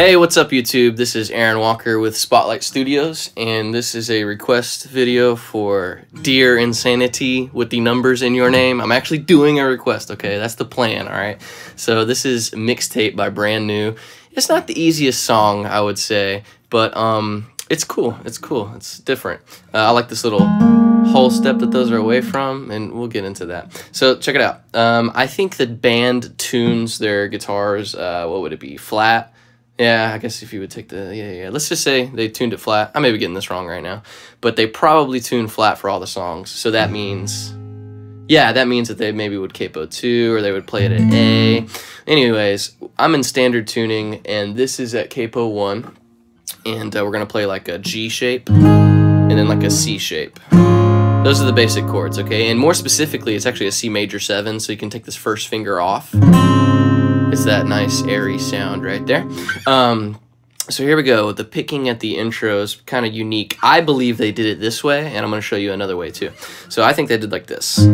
Hey, what's up YouTube? This is Aaron Walker with Spotlight Studios, and this is a request video for Dear Insanity with the numbers in your name. I'm actually doing a request, okay? That's the plan, alright? So this is Mixtape by Brand New. It's not the easiest song, I would say, but it's cool. It's cool. It's different. I like this little whole step that those are away from, and we'll get into that. So check it out. I think the band tunes their guitars, what would it be, flat? Yeah, I guess if you would take the, yeah. Let's just say they tuned it flat. I may be getting this wrong right now. But they probably tuned flat for all the songs. So that means, yeah, that means that they maybe would capo 2 or they would play it at A. Anyways, I'm in standard tuning and this is at capo 1. And we're going to play like a G shape and then like a C shape. Those are the basic chords, okay? And more specifically, it's actually a C major 7, so you can take this first finger off. It's that nice airy sound right there. So here we go. The picking at the intro is kind of unique. I believe they did it this way, and I'm going to show you another way too. So I think they did like this.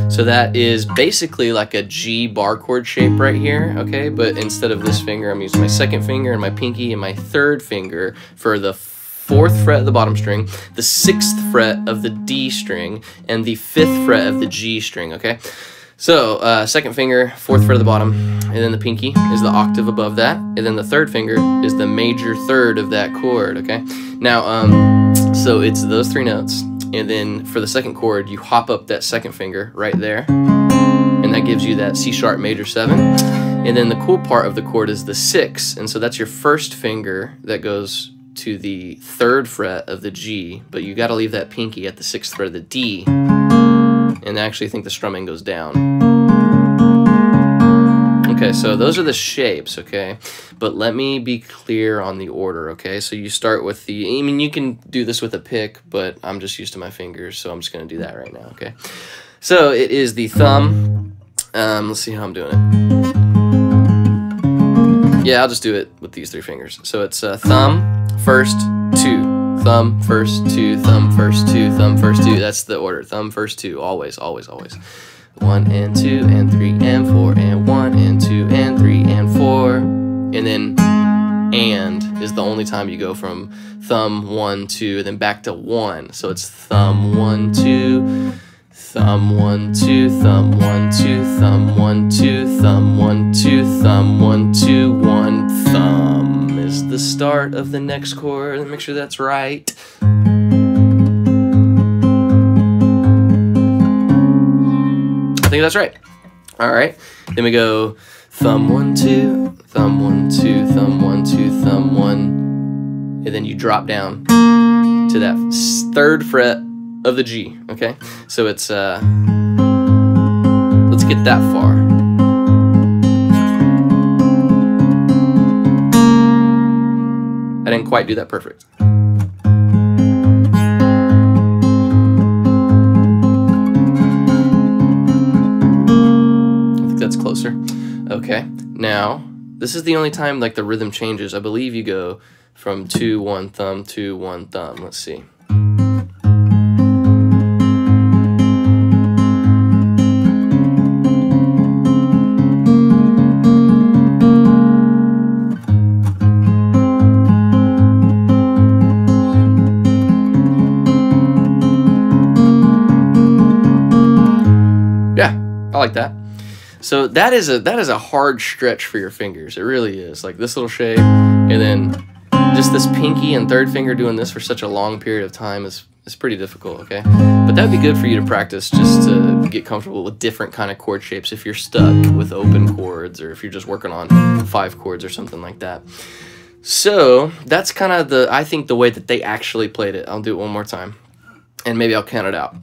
So that is basically like a G bar chord shape right here, okay? But instead of this finger, I'm using my second finger and my pinky and my third finger for the 4th fret of the bottom string, the 6th fret of the D string, and the 5th fret of the G string, okay? So, second finger, 4th fret of the bottom, and then the pinky is the octave above that, and then the third finger is the major third of that chord, okay? Now, so it's those 3 notes. And then for the second chord, you hop up that second finger right there, and that gives you that C sharp major 7. And then the cool part of the chord is the 6, and so that's your first finger that goes to the 3rd fret of the G, but you got to leave that pinky at the 6th fret of the D, and I actually think the strumming goes down. Okay, so those are the shapes, okay? But let me be clear on the order, okay? So you start with the, I mean, you can do this with a pick, but I'm just used to my fingers, so I'm just going to do that right now, okay? So it is the thumb. Let's see how I'm doing it. Yeah, I'll just do it with these 3 fingers. So it's thumb, first, 2. Thumb, first, 2. Thumb, first, 2. Thumb, first, 2. That's the order. Thumb, first, 2. Always, always, always. 1 and 2 and 3 and 4 and 1 and 2 and 3 and 4, and then and is the only time you go from thumb 1 2 and then back to 1. So it's thumb 1 2, thumb 1 2, thumb 1 2, thumb 1 2, thumb 1 2, thumb 1 2 1. Thumb is the start of the next chord. Let me make sure that's right. I think that's right. All right. Then we go thumb 1 2, thumb 1 2, thumb 1 2, thumb 1, and then you drop down to that 3rd fret of the G. Okay. So it's let's get that far. I didn't quite do that perfect. That's closer. Okay, now this is the only time like the rhythm changes. I believe you go from 2 1 thumb to 1 thumb. Let's see. Yeah, I like that. So that is a hard stretch for your fingers. It really is. Like this little shape, and then just this pinky and 3rd finger doing this for such a long period of time is pretty difficult, okay? But that would be good for you to practice just to get comfortable with different kind of chord shapes if you're stuck with open chords or if you're just working on 5 chords or something like that. So that's kind of I think the way that they actually played it. I'll do it one more time, and maybe I'll count it out.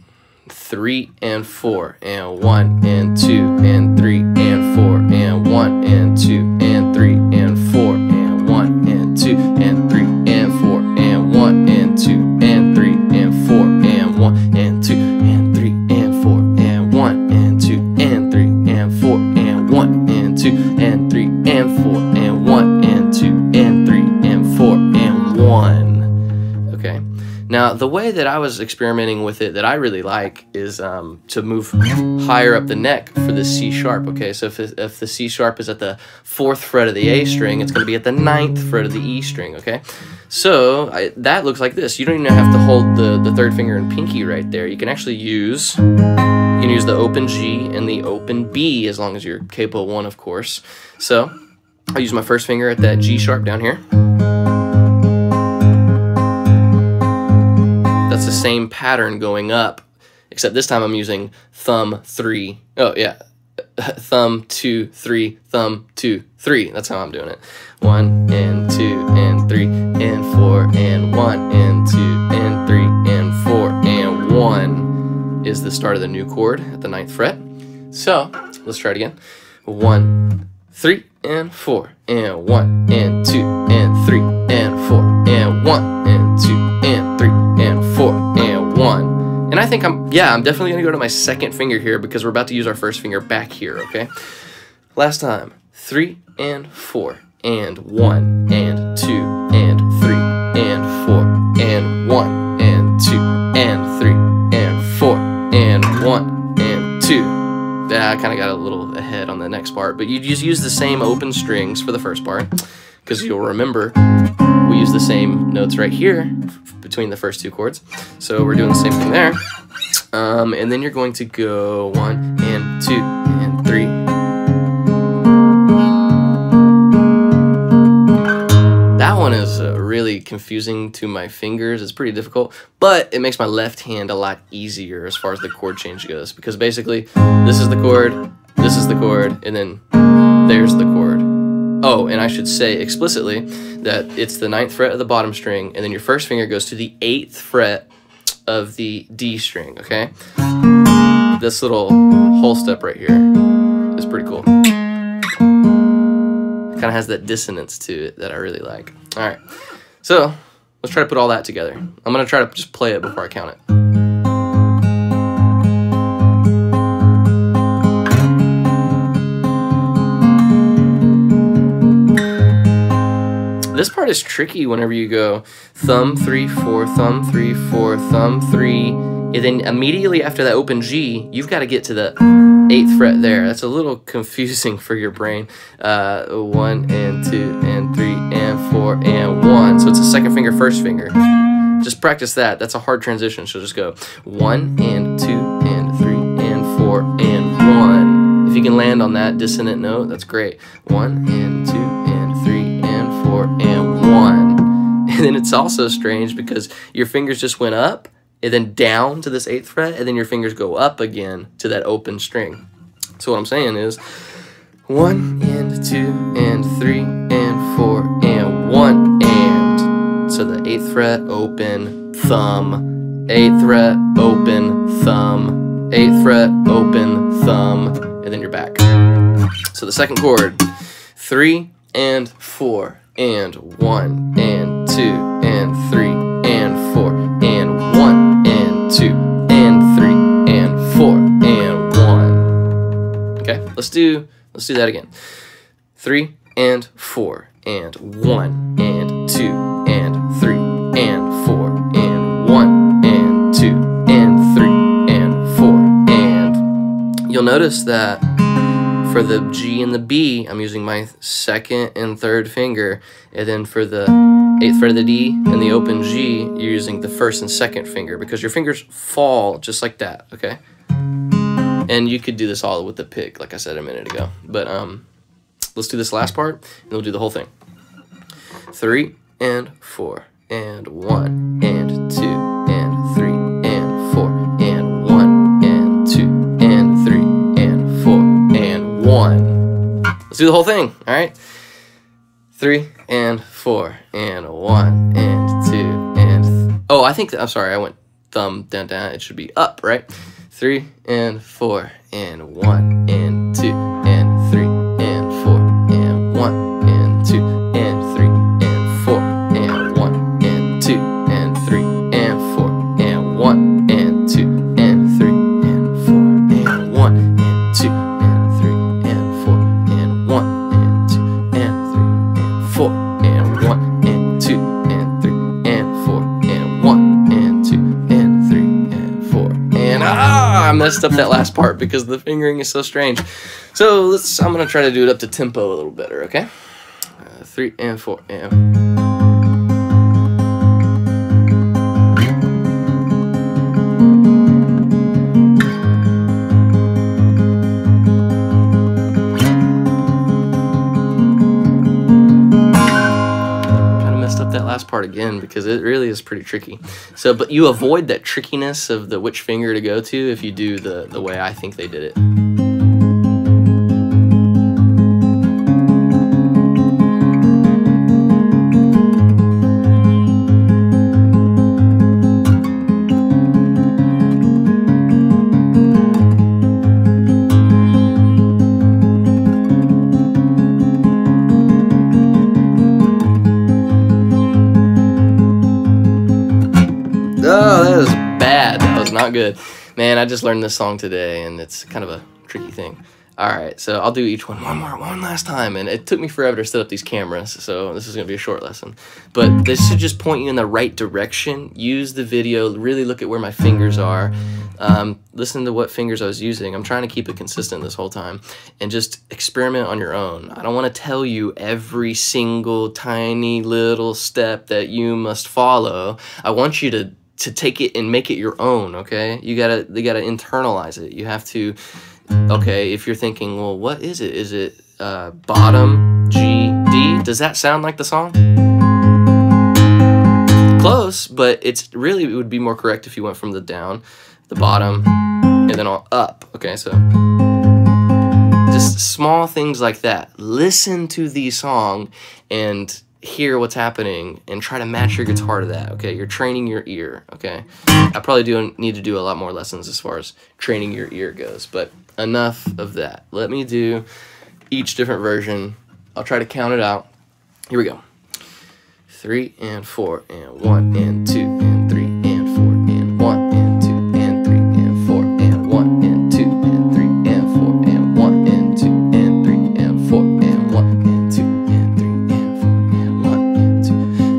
3 and 4 and 1 and 2 and 3 and 4 and 1 and 2 and 3 and 4 and 1 and 2 and 3 and 4 and 1 and 2 and 3 and 4 and 1 and 2 and 3 and 4 and 1 and 2 and 3 and 4 and 1 and 2 and 3 and 4 and 1 and 2 and 3 and 4 and 1. Okay. Now, the way that I was experimenting with it that I really like is to move higher up the neck for the C sharp, okay? So if the C sharp is at the 4th fret of the A string, it's going to be at the 9th fret of the E string, okay? So that looks like this. You don't even have to hold the 3rd finger and pinky right there. You can actually use the open G and the open B as long as you're capo 1, of course. So I'll use my 1st finger at that G sharp down here. That's the same pattern going up, except this time I'm using thumb 3. Oh yeah, thumb 2 3, thumb 2 3. That's how I'm doing it. 1 and 2 and 3 and 4 and 1 and 2 and 3 and 4 and 1 is the start of the new chord at the 9th fret. So let's try it again. 1 3 and 4 and 1 and 2 and 3 and 4 and 1 and 2 and 3 and 4 and 1. And I think I'm definitely gonna go to my 2nd finger here because we're about to use our 1st finger back here, okay? Last time, 3 and 4 and 1 and 2 and 3 and 4 and 1 and 2 and 3 and 4 and 1 and 2. Yeah, I kind of got a little ahead on the next part, but you just use the same open strings for the first part because you'll remember we use the same notes right here between the first 2 chords. So we're doing the same thing there. And then you're going to go 1 and 2 and 3. That one is really confusing to my fingers. It's pretty difficult, but it makes my left hand a lot easier as far as the chord change goes, because basically this is the chord, this is the chord, and then there's the chord. Oh, and I should say explicitly that it's the 9th fret of the bottom string, and then your 1st finger goes to the 8th fret of the D string, okay? This little whole step right here is pretty cool. It kind of has that dissonance to it that I really like. All right, so let's try to put all that together. I'm gonna try to just play it before I count it. This part is tricky whenever you go thumb 3 4, thumb 3 4, thumb 3, and then immediately after that open G, you've got to get to the 8th fret there. That's a little confusing for your brain. 1 and 2 and 3 and 4 and 1. So it's a 2nd finger, 1st finger. Just practice that. That's a hard transition. So just go 1 and 2 and 3 and 4 and 1. If you can land on that dissonant note, that's great. 1 and 2 and 3 and 4 and 1. And then it's also strange because your fingers just went up and then down to this 8th fret, and then your fingers go up again to that open string. So what I'm saying is 1 and 2 and 3 and 4 and 1 and. So the 8th fret, open, thumb, 8th fret, open, thumb, 8th fret, open, thumb, and then you're back. So the 2nd chord, 3 and 4 and 1 and 2 and 3 and 4 and 1 and 2 and 3 and 4 and 1. Okay, let's do that again. 3 and 4 and 1 and 2 and 3 and 4 and 1 and 2 and 3 and 4 and. You'll notice that for the G and the B, I'm using my 2nd and 3rd finger, and then for the 8th fret of the D and the open G, you're using the 1st and 2nd finger, because your fingers fall just like that, okay? And you could do this all with the pick, like I said a minute ago. But let's do this last part, and we'll do the whole thing. 3 and 4 and 1 and 2 and 3 and 4 and 1 and 2 and 3 and 4 and 1. Let's do the whole thing, all right? 3 and 4 and 1 and 2 and oh, I think I'm sorry, I went thumb down down. It should be up, right? 3 and 4 and 1 and 2 and 3 and 4 and 1 and 2 and 3 and 4 and 1 and 2 and 3 and 4 and 1 and 2 and 3 and 4 and 1 and 2 and 3 and 4 and 1 and 2 and 3 and 4 and 1 and 2 and 3 and 4 and 1 and I messed up that last part because the fingering is so strange. So I'm gonna try to do it up to tempo a little better, okay? 3 and 4 and. Part again because it really is pretty tricky. So, but you avoid that trickiness of the which finger to go to if you do the way I think they did it. Oh, that was bad. That was not good. Man, I just learned this song today, and it's kind of a tricky thing. All right, so I'll do each one one last time, and it took me forever to set up these cameras, so this is going to be a short lesson. But this should just point you in the right direction. Use the video, really look at where my fingers are. Listen to what fingers I was using. I'm trying to keep it consistent this whole time, and just experiment on your own. I don't want to tell you every single tiny little step that you must follow. I want you to take it and make it your own, okay? You gotta internalize it. You have to, okay, if you're thinking, well, what is it? Is it bottom, G, D? Does that sound like the song? Close, but it would be more correct if you went from the down, the bottom, and then all up, okay? So just small things like that. Listen to the song and hear what's happening and try to match your guitar to that, okay? You're training your ear, okay? I probably need to do a lot more lessons as far as training your ear goes, but enough of that. Let me do each different version. I'll try to count it out. Here we go. 3 and 4 and 1 and 2 and 3 and 4 and 1 and 2 and 3 and 4 and 1 and 2 and 3 and 4 and 1 and 2 and 3 and 4 and 1 and 2 and 3 and 4 and 1 and 2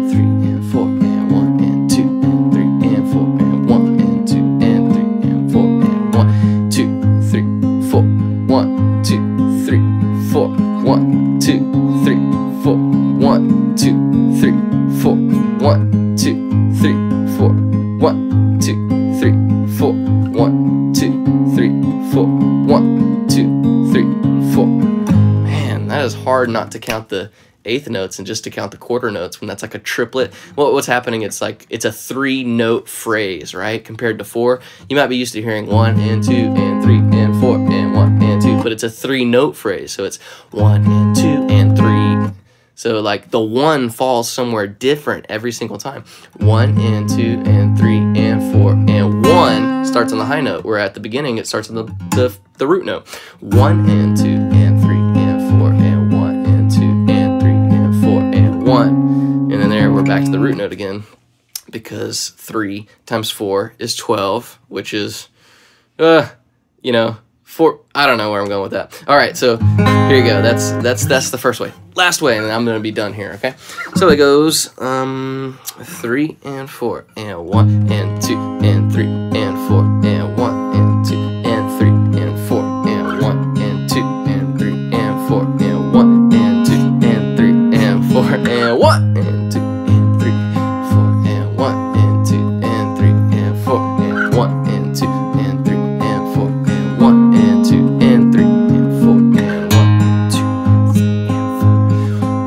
3 and 4 and 1 and 2 and 3 and 4 and 1 and 2 and 3 and 4 and 1 2 3 4 1 2 3 4 1 2 3 4 1 2 3 4 1 2 3 4 1 2 3 4 1 2 3 4 1 2 3 4. Man, that is hard not to count the eighth notes and just to count the quarter notes when that's like a triplet. Well, what's happening, it's like it's a 3-note phrase, right? Compared to 4. You might be used to hearing 1 and 2 and 3 and 4 and 1 and 2, but it's a 3-note phrase, so it's 1 and 2 and 3. So like the 1 falls somewhere different every single time. 1 and 2 and 3 and 4 and 1 starts on the high note, where at the beginning it starts on the root note. 1 and 2 and 3 and 4 and 1 and 2 and 3 and 4 and 1. And then there we're back to the root note again, because 3 times 4 is 12, which is, you know, 4. I don't know where I'm going with that. All right, so here you go. That's the first way. Last way, and then I'm gonna be done here. Okay. So it goes 3 and 4 and 1 and 2 and 3 and 4 and 1 and 2 and 3 and 4 and 1 and 2 and 3 and 4 and 1 and 2 and 3 and 4 and 1 and 2 and 3 4 and 1 and 2 and 3 and 4 and 1 and 2 and 3 and 4 and 1 and 2 and 3 and 4 and 1 2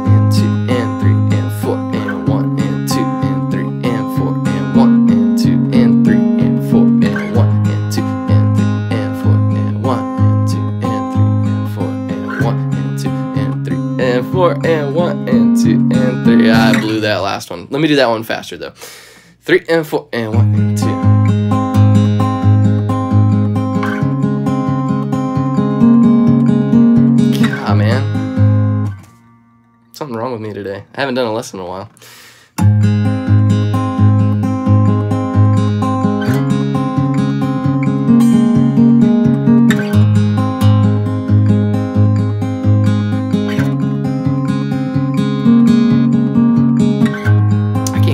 and 2 and 3 and 4 and 1 and 2 and 3 and 4 and 1 and 2 and 3 and 4 and 1 and 2 and 3 and 4 and 1 and 2 and 3 and 4 and 1 and 2 and 3 and 4 and 1 and 2 and 3. I blew that last one. Let me do that one faster though. 3 and 4 and 1 and 2. Ah, man. Something wrong with me today. I haven't done a lesson in a while.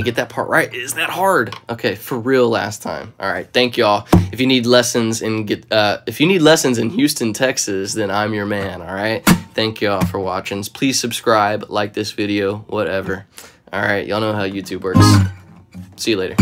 get that part right. Is that hard? Okay, for real last time. All right, thank y'all. If you need lessons in Houston, Texas, then I'm your man, all right? Thank y'all for watching. Please subscribe, like this video, whatever. All right, y'all know how YouTube works. See you later.